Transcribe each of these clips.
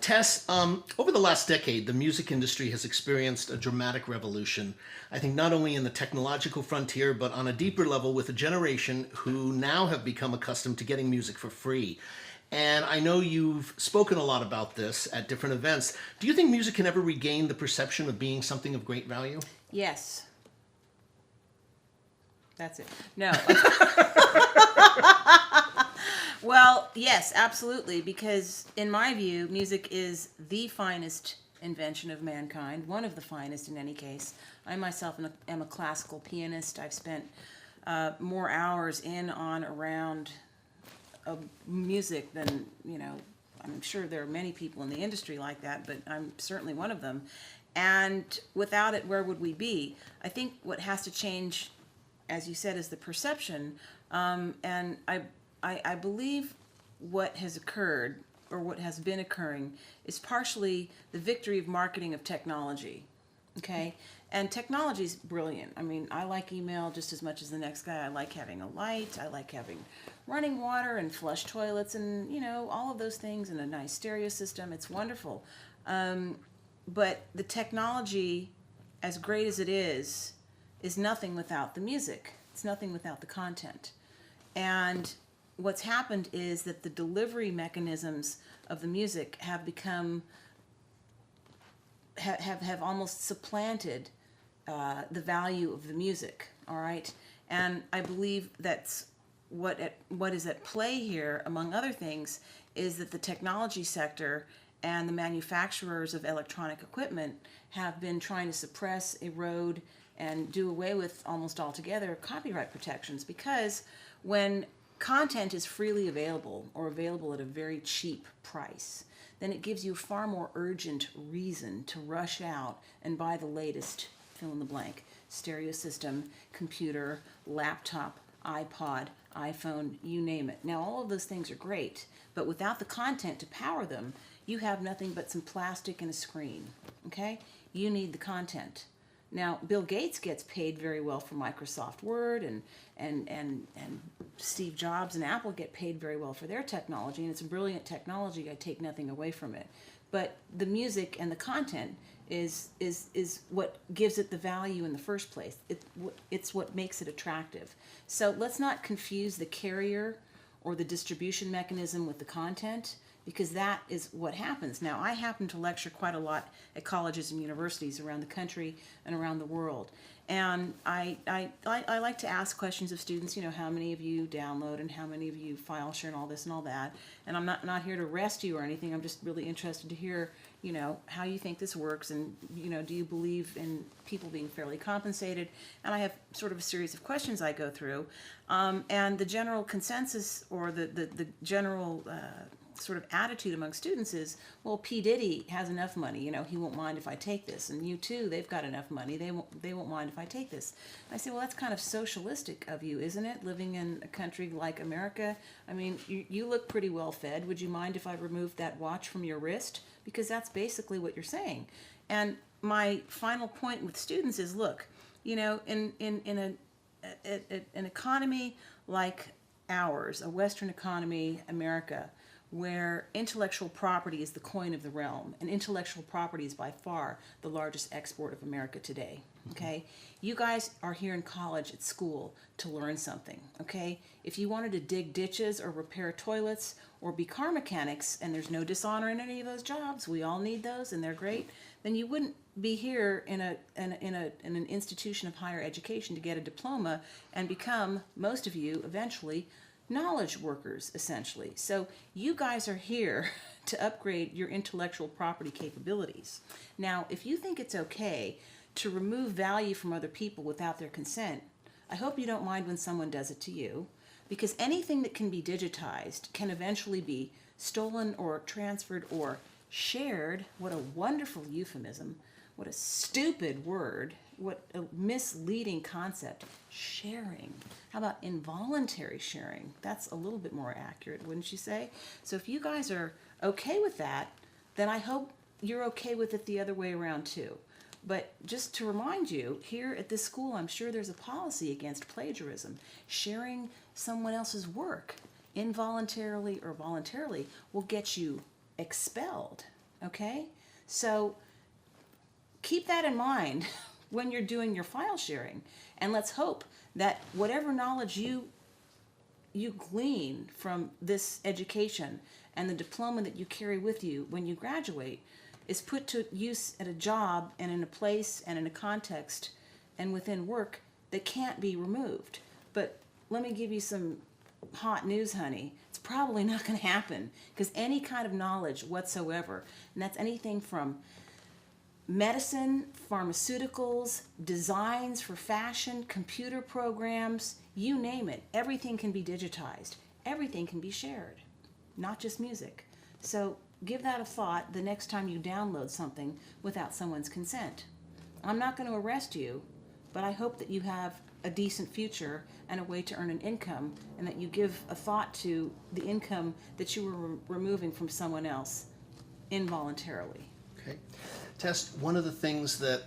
Tess, over the last decade, the music industry has experienced a dramatic revolution. I think not only in the technological frontier, but on a deeper level with a generation who now have become accustomed to getting music for free. And I know you've spoken a lot about this at different events. Do you think music can ever regain the perception of being something of great value? Yes. That's it. No. Well, yes, absolutely, because in my view, music is the finest invention of mankind, one of the finest in any case. I myself am a classical pianist. I've spent more hours around music than, I'm sure there are many people in the industry like that, but I'm certainly one of them. And without it, where would we be? I think what has to change, as you said, is the perception. And I believe what has occurred, or what has been occurring, is partially the victory of marketing of technology. Okay? And technology is brilliant. I mean, I like email just as much as the next guy. I like having a light. I like having running water and flush toilets and, all of those things, and a nice stereo system. It's wonderful. But the technology, as great as it is nothing without the music. It's nothing without the content. And what's happened is that the delivery mechanisms of the music have become, have almost supplanted the value of the music, all right? And I believe that's what is at play here, among other things, is that the technology sector and the manufacturers of electronic equipment have been trying to suppress, erode, and do away with almost altogether copyright protections, because when content is freely available, or available at a very cheap price, then it gives you a far more urgent reason to rush out and buy the latest fill in the blank stereo system, computer, laptop, iPod, iPhone, you name it. Now, all of those things are great, but without the content to power them, you have nothing but some plastic and a screen. Okay? You need the content. Now, Bill Gates gets paid very well for Microsoft Word, and Steve Jobs and Apple get paid very well for their technology, and it's a brilliant technology. I take nothing away from it. But the music and the content is what gives it the value in the first place. It's what makes it attractive. So let's not confuse the carrier or the distribution mechanism with the content, because that is what happens. Now, I happen to lecture quite a lot at colleges and universities around the country and around the world. And I like to ask questions of students, how many of you download and how many of you file share and all this and all that. And I'm not here to arrest you or anything. I'm just really interested to hear, how you think this works, and, do you believe in people being fairly compensated? And I have sort of a series of questions I go through. And the general consensus, or the general sort of attitude among students is, well, P. Diddy has enough money, he won't mind if I take this, and you too, they've got enough money, they won't mind if I take this. I say, well, that's kind of socialistic of you, isn't it, living in a country like America? I mean, you look pretty well fed. Would you mind if I removed that watch from your wrist? Because that's basically what you're saying. And my final point with students is, look, in an economy like ours, a Western economy, America, where intellectual property is the coin of the realm, and intellectual property is by far the largest export of America today, okay? You guys are here in college, at school, to learn something, okay? If you wanted to dig ditches or repair toilets or be car mechanics, and there's no dishonor in any of those jobs, we all need those and they're great, then you wouldn't be here in an institution of higher education to get a diploma and become, most of you, eventually, knowledge workers, essentially. So you guys are here to upgrade your intellectual property capabilities. Now, if you think it's okay to remove value from other people without their consent, I hope you don't mind when someone does it to you, because anything that can be digitized can eventually be stolen or transferred or shared. What a wonderful euphemism. What a stupid word. What a misleading concept. Sharing. How about involuntary sharing? That's a little bit more accurate, wouldn't you say? So if you guys are okay with that, then I hope you're okay with it the other way around too. But just to remind you, here at this school, I'm sure there's a policy against plagiarism. Sharing someone else's work, involuntarily or voluntarily, will get you expelled. Okay? So keep that in mind when you're doing your file sharing. And let's hope that whatever knowledge you glean from this education and the diploma that you carry with you when you graduate is put to use at a job and in a place and in a context and within work that can't be removed. But let me give you some hot news, honey. It's probably not going to happen, because any kind of knowledge whatsoever, and that's anything from medicine, pharmaceuticals, designs for fashion, computer programs, you name it, everything can be digitized. Everything can be shared, not just music. So give that a thought the next time you download something without someone's consent. I'm not going to arrest you, but I hope that you have a decent future and a way to earn an income, and that you give a thought to the income that you were removing from someone else involuntarily. Okay. Tess, one of the things that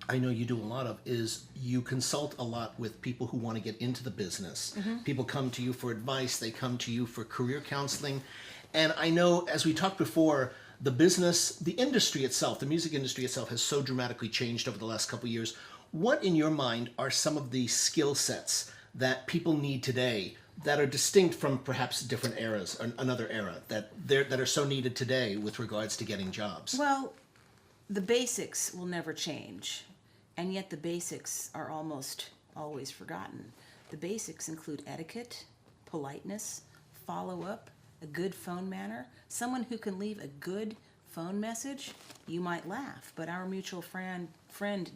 I know you do a lot of is you consult a lot with people who want to get into the business. People come to you for advice, they come to you for career counseling. And I know, as we talked before, the business, the industry itself, the music industry itself has so dramatically changed over the last couple of years. What, in your mind, are some of the skill sets that people need today that are distinct from perhaps different eras, or another era, that are so needed today with regards to getting jobs? Well, the basics will never change, and yet the basics are almost always forgotten. The basics include etiquette, politeness, follow-up, a good phone manner. Someone who can leave a good phone message, you might laugh, but our mutual friend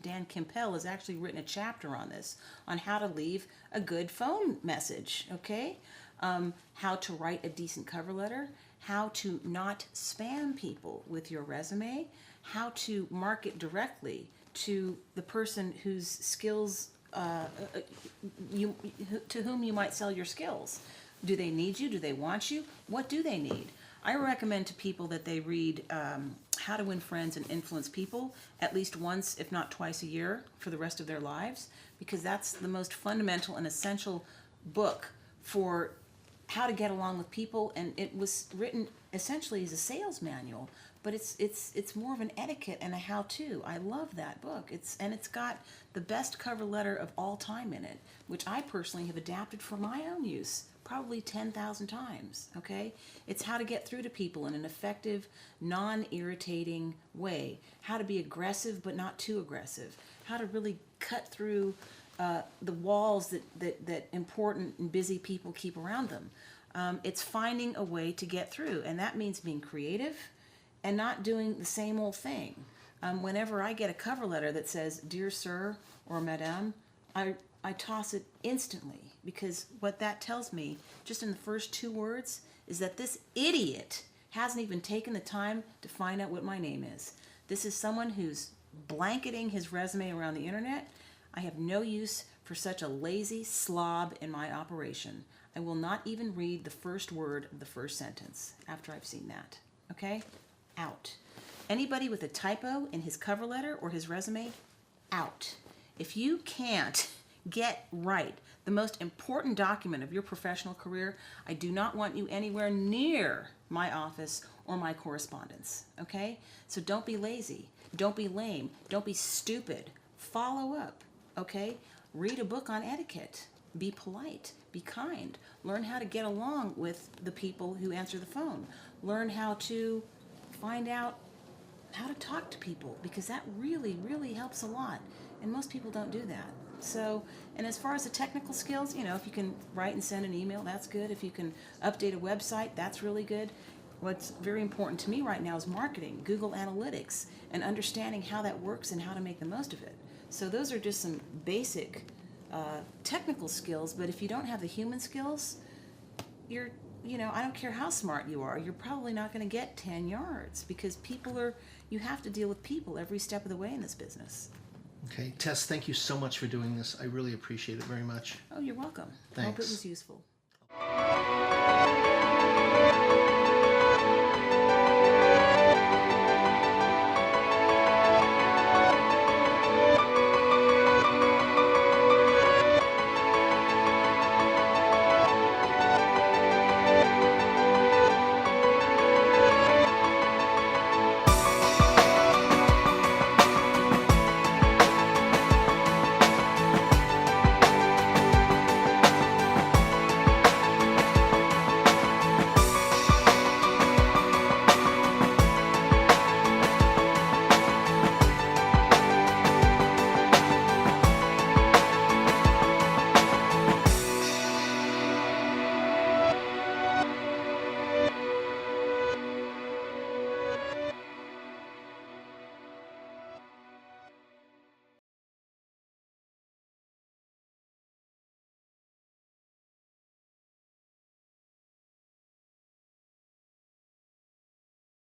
Dan Kimpel has actually written a chapter on this, on how to leave a good phone message, okay? How to write a decent cover letter, how to not spam people with your resume, how to market directly to the person whose skills, to whom you might sell your skills. Do they need you? Do they want you? What do they need? I recommend to people that they read How to Win Friends and Influence People at least once, if not twice a year, for the rest of their lives, because that's the most fundamental and essential book for how to get along with people. And it was written essentially as a sales manual, but it's more of an etiquette and a how-to. I love that book. It's got the best cover letter of all time in it, which I personally have adapted for my own use probably 10,000 times, okay? It's how to get through to people in an effective, non-irritating way, how to be aggressive but not too aggressive, how to really cut through the walls that important and busy people keep around them. It's finding a way to get through, and that means being creative and not doing the same old thing. Whenever I get a cover letter that says, "Dear Sir" or "Madame," I toss it instantly, because what that tells me, just in the first two words, is that this idiot hasn't even taken the time to find out what my name is. This is someone who's blanketing his resume around the internet. I have no use for such a lazy slob in my operation. I will not even read the first word of the first sentence after I've seen that. Okay? Out. Anybody with a typo in his cover letter or his resume, out. If you can't get right the most important document of your professional career, I do not want you anywhere near my office or my correspondence, okay? So don't be lazy, don't be lame, don't be stupid. Follow up, okay? Read a book on etiquette. Be polite, be kind. Learn how to get along with the people who answer the phone. Learn how to find out how to talk to people, because that really, really helps a lot. And most people don't do that. So, and as far as the technical skills, if you can write and send an email, that's good. If you can update a website, that's really good. What's very important to me right now is marketing, Google Analytics, and understanding how that works and how to make the most of it. So those are just some basic technical skills, but if you don't have the human skills, I don't care how smart you are, you're probably not going to get 10 yards, because you have to deal with people every step of the way in this business. Okay, Tess, thank you so much for doing this. I really appreciate it very much. Oh, you're welcome. Thanks. I hope it was useful.